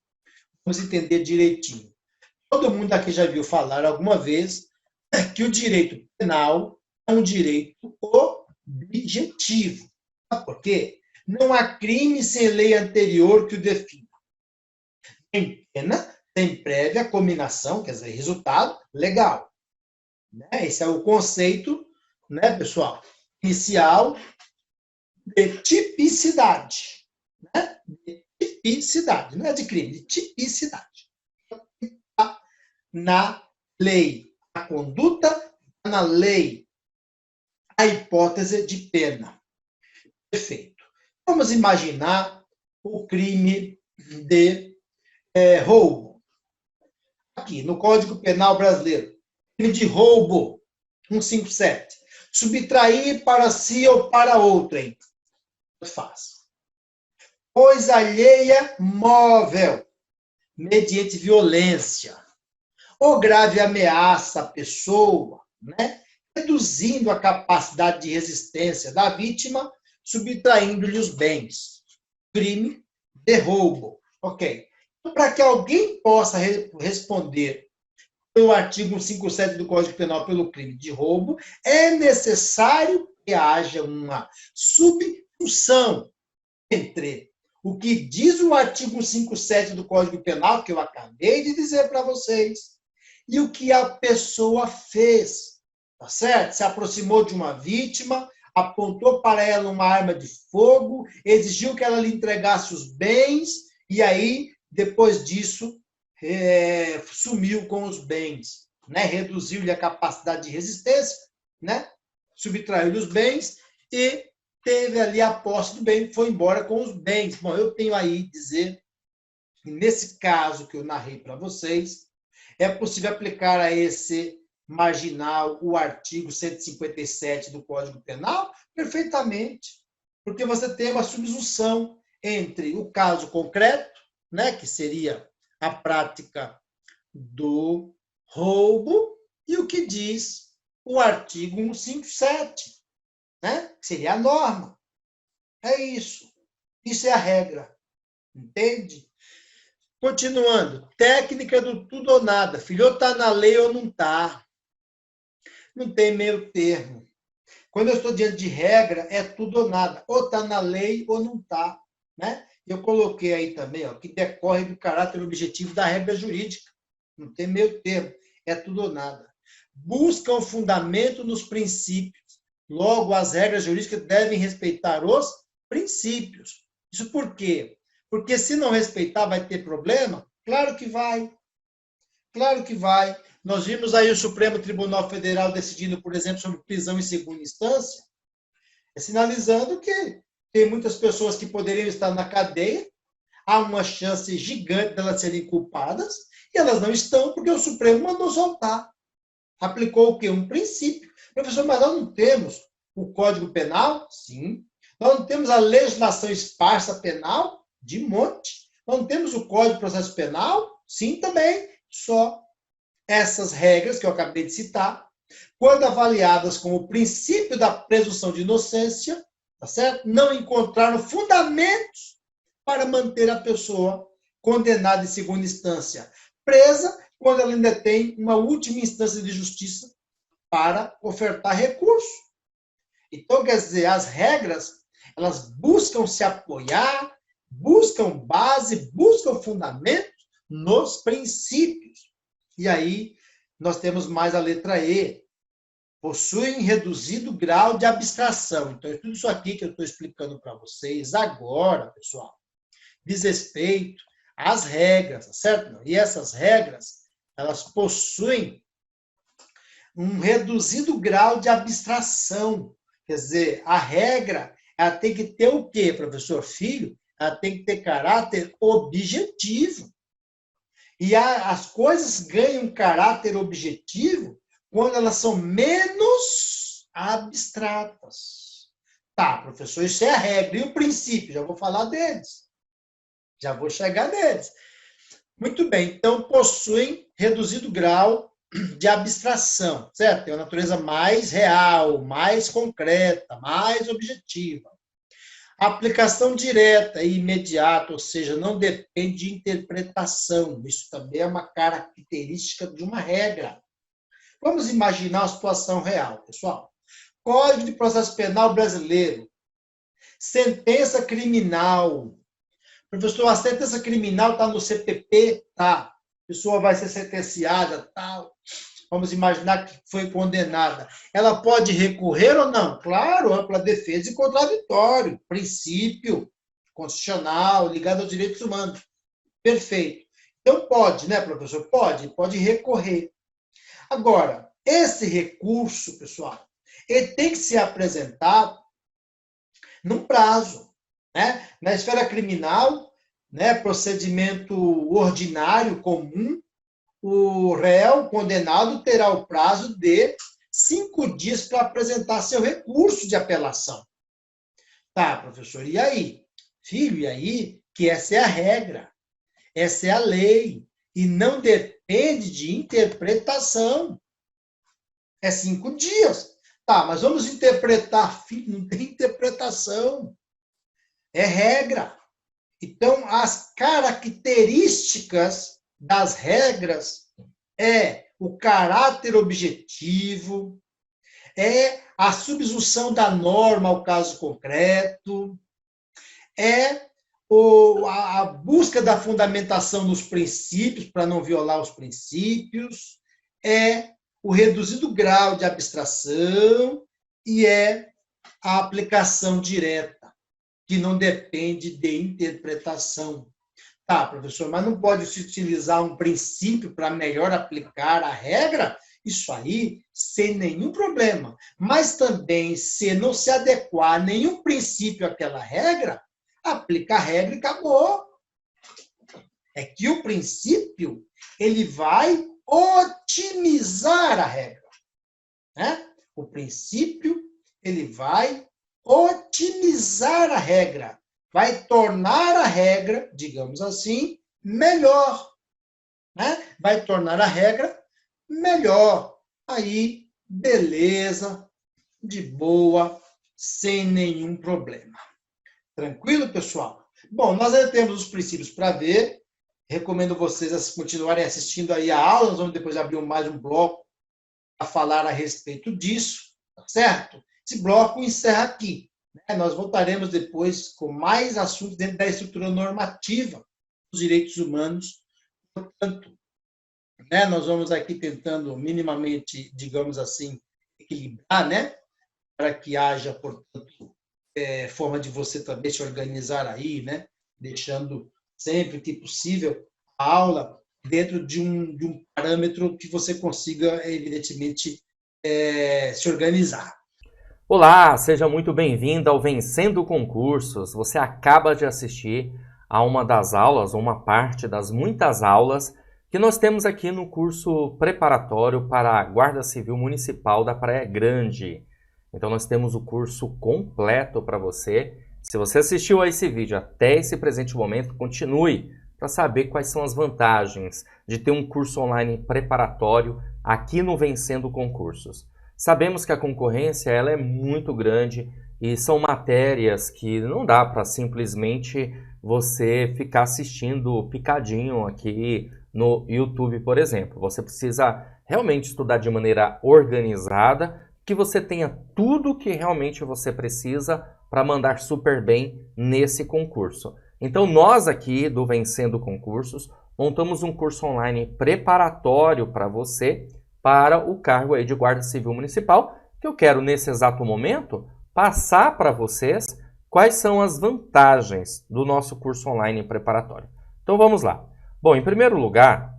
Vamos entender direitinho. Todo mundo aqui já viu falar alguma vez que o direito penal é um direito objetivo. Por quê? Não há crime sem lei anterior que o defina. Tem pena, tem prévia cominação, quer dizer, resultado legal. Esse é o conceito, né, pessoal, inicial de tipicidade. Né? De tipicidade, não é de crime, de tipicidade. Na lei, a conduta, na lei, a hipótese de pena. Perfeito. Vamos imaginar o crime de roubo. Aqui, no Código Penal Brasileiro. Crime de roubo, 157. Subtrair para si ou para outrem. Faz. Coisa alheia móvel, mediante violência, ou grave ameaça à pessoa, né? Reduzindo a capacidade de resistência da vítima, subtraindo-lhe os bens. Crime de roubo. Ok. Então, para que alguém possa responder pelo artigo 157 do Código Penal pelo crime de roubo, é necessário que haja uma subsunção entre o que diz o artigo 157 do Código Penal, que eu acabei de dizer para vocês, e o que a pessoa fez, tá certo? Se aproximou de uma vítima, apontou para ela uma arma de fogo, exigiu que ela lhe entregasse os bens, e aí, depois disso, sumiu com os bens, né? Reduziu-lhe a capacidade de resistência, né? Subtraiu-lhe os bens e teve ali a posse do bem, foi embora com os bens. Bom, eu tenho aí dizer que nesse caso que eu narrei para vocês, é possível aplicar a esse marginal o artigo 157 do Código Penal? Perfeitamente, porque você tem uma subsunção entre o caso concreto, né, que seria a prática do roubo, e o que diz o artigo 157, né, que seria a norma. É isso. Isso é a regra. Entende? Continuando. Técnica do tudo ou nada. Filho, ou está na lei ou não está. Não tem meio termo. Quando eu estou diante de regra, é tudo ou nada. Ou está na lei ou não está. Né? Eu coloquei aí também, ó, que decorre do caráter objetivo da regra jurídica. Não tem meio termo. É tudo ou nada. Busca um fundamento nos princípios. Logo, as regras jurídicas devem respeitar os princípios. Isso por quê? Porque se não respeitar, vai ter problema? Claro que vai. Claro que vai. Nós vimos aí o Supremo Tribunal Federal decidindo, por exemplo, sobre prisão em segunda instância, sinalizando que tem muitas pessoas que poderiam estar na cadeia, há uma chance gigante de elas serem culpadas, e elas não estão porque o Supremo mandou soltar. Aplicou o quê? Um princípio. Professor, mas nós não temos o Código Penal? Sim. Nós não temos a legislação esparsa penal? De monte. Nós não temos o Código de Processo Penal? Sim, também. Só essas regras que eu acabei de citar, quando avaliadas com o princípio da presunção de inocência, tá certo? Não encontraram fundamentos para manter a pessoa condenada em segunda instância presa, quando ela ainda tem uma última instância de justiça para ofertar recurso. Então, quer dizer, as regras, elas buscam se apoiar, buscam base, buscam fundamento nos princípios. E aí, nós temos mais a letra E. Possuem reduzido grau de abstração. Então, tudo isso aqui que eu estou explicando para vocês agora, pessoal, diz respeito às regras, certo? E essas regras, elas possuem um reduzido grau de abstração. Quer dizer, a regra, ela tem que ter o quê, professor Filho? Ela tem que ter caráter objetivo. E as coisas ganham caráter objetivo quando elas são menos abstratas. Tá, professor, isso é a regra. E o princípio? Já vou falar deles. Já vou chegar neles. Muito bem, então possuem reduzido grau de abstração, certo? Tem uma natureza mais real, mais concreta, mais objetiva. A aplicação direta e imediata, ou seja, não depende de interpretação. Isso também é uma característica de uma regra. Vamos imaginar a situação real, pessoal. Código de Processo Penal Brasileiro. Sentença criminal. Professor, a sentença criminal está no CPP? Tá. A pessoa vai ser sentenciada, tal. Vamos imaginar que foi condenada. Ela pode recorrer ou não? Claro, ampla defesa e contraditório. Princípio constitucional, ligado aos direitos humanos. Perfeito. Então pode, né, professor? Pode recorrer. Agora, esse recurso, pessoal, ele tem que ser apresentado num prazo. Né? Na esfera criminal, né, procedimento ordinário, comum, o réu condenado terá o prazo de 5 dias para apresentar seu recurso de apelação. Tá, professor, e aí? Filho, e aí? Que essa é a regra, essa é a lei, e não depende de interpretação. É 5 dias. Tá, mas vamos interpretar. Filho, não tem interpretação. É regra. Então, as características das regras é o caráter objetivo, é a subsunção da norma ao caso concreto, é a busca da fundamentação nos princípios, para não violar os princípios, é o reduzido grau de abstração e é a aplicação direta, que não depende de interpretação. Tá, professor, mas não pode se utilizar um princípio para melhor aplicar a regra? Isso aí, sem nenhum problema. Mas também, se não se adequar nenhum princípio àquela regra, aplica a regra e acabou. É que o princípio, ele vai otimizar a regra. Né? O princípio, ele vai otimizar a regra. Vai tornar a regra, digamos assim, melhor. Né? Vai tornar a regra melhor. Aí, beleza, de boa, sem nenhum problema. Tranquilo, pessoal? Bom, nós já temos os princípios para ver. Recomendo vocês continuarem assistindo aí a aula. Nós vamos depois abrir mais um bloco para falar a respeito disso, tá certo? Esse bloco encerra aqui. Né? Nós voltaremos depois com mais assuntos dentro da estrutura normativa dos direitos humanos. Portanto, né, nós vamos aqui tentando minimamente, digamos assim, equilibrar, né? Para que haja, portanto, forma de você também se organizar aí, né? Deixando sempre que possível a aula dentro de um parâmetro que você consiga, evidentemente, se organizar. Olá, seja muito bem-vindo ao Vencendo Concursos. Você acaba de assistir a uma das aulas, ou uma parte das muitas aulas que nós temos aqui no curso preparatório para a Guarda Civil Municipal da Praia Grande. Então nós temos o curso completo para você. Se você assistiu a esse vídeo até esse presente momento, continue para saber quais são as vantagens de ter um curso online preparatório aqui no Vencendo Concursos. Sabemos que a concorrência ela é muito grande e são matérias que não dá para simplesmente você ficar assistindo picadinho aqui no YouTube, por exemplo. Você precisa realmente estudar de maneira organizada, que você tenha tudo que realmente você precisa para mandar super bem nesse concurso. Então nós aqui do Vencendo Concursos montamos um curso online preparatório para você para o cargo aí de Guarda Civil Municipal, que eu quero nesse exato momento passar para vocês quais são as vantagens do nosso curso online preparatório. Então vamos lá. Bom, em primeiro lugar,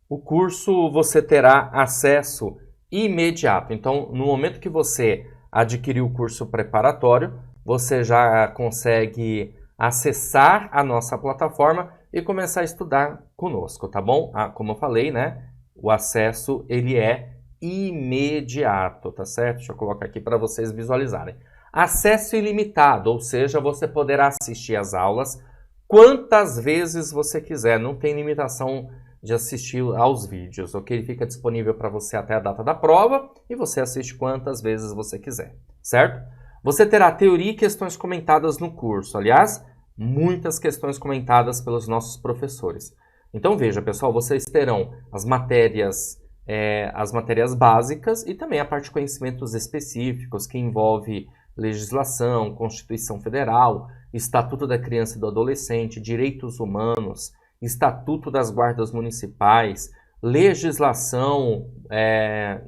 o curso você terá acesso imediato. Então, no momento que você adquirir o curso preparatório, você já consegue acessar a nossa plataforma e começar a estudar conosco, tá bom? Como eu falei, né? O acesso, ele é imediato, tá certo? Deixa eu colocar aqui para vocês visualizarem. Acesso ilimitado, ou seja, você poderá assistir às aulas quantas vezes você quiser. Não tem limitação de assistir aos vídeos, ok? Ele fica disponível para você até a data da prova e você assiste quantas vezes você quiser, certo? Você terá teoria e questões comentadas no curso. Aliás, muitas questões comentadas pelos nossos professores. Então veja, pessoal, vocês terão as matérias básicas e também a parte de conhecimentos específicos que envolve legislação, Constituição Federal, Estatuto da Criança e do Adolescente, Direitos Humanos, Estatuto das Guardas Municipais, legislação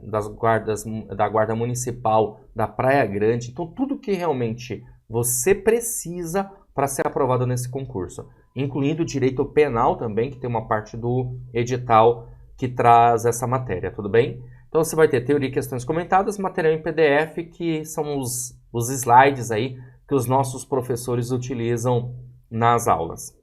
da Guarda Municipal da Praia Grande. Então tudo que realmente você precisa para ser aprovado nesse concurso, incluindo direito penal também, que tem uma parte do edital que traz essa matéria, tudo bem? Então você vai ter teoria e questões comentadas, material em PDF, que são os slides aí que os nossos professores utilizam nas aulas.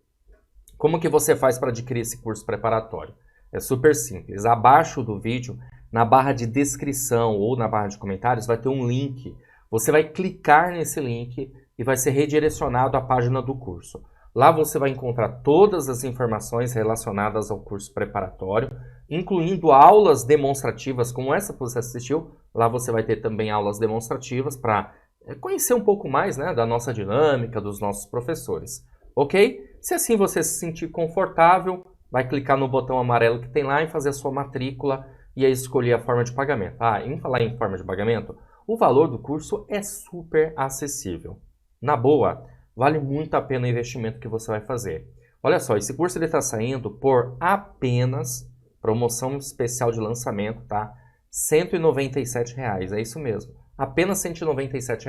Como que você faz para adquirir esse curso preparatório? É super simples. Abaixo do vídeo, na barra de descrição ou na barra de comentários, vai ter um link. Você vai clicar nesse link e vai ser redirecionado à página do curso. Lá você vai encontrar todas as informações relacionadas ao curso preparatório, incluindo aulas demonstrativas como essa que você assistiu. Lá você vai ter também aulas demonstrativas para conhecer um pouco mais, né, da nossa dinâmica, dos nossos professores. Ok? Se assim você se sentir confortável, vai clicar no botão amarelo que tem lá e fazer a sua matrícula e aí escolher a forma de pagamento. Em falar em forma de pagamento, o valor do curso é super acessível. Na boa, vale muito a pena o investimento que você vai fazer. Olha só, esse curso está saindo por apenas, promoção especial de lançamento, tá? R$ 197, é isso mesmo. Apenas R$ 197,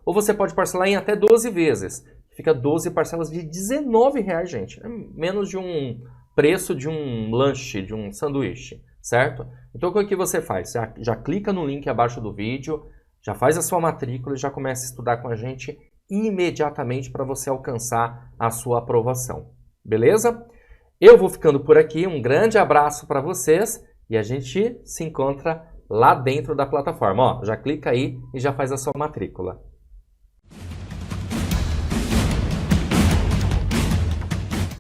ou você pode parcelar em até 12 vezes. Fica 12 parcelas de R$ 19, gente. É menos de um preço de um lanche, de um sanduíche, certo? Então o que você faz? Já clica no link abaixo do vídeo, já faz a sua matrícula e já começa a estudar com a gente imediatamente para você alcançar a sua aprovação. Beleza? Eu vou ficando por aqui, um grande abraço para vocês e a gente se encontra lá dentro da plataforma. Já clica aí e já faz a sua matrícula.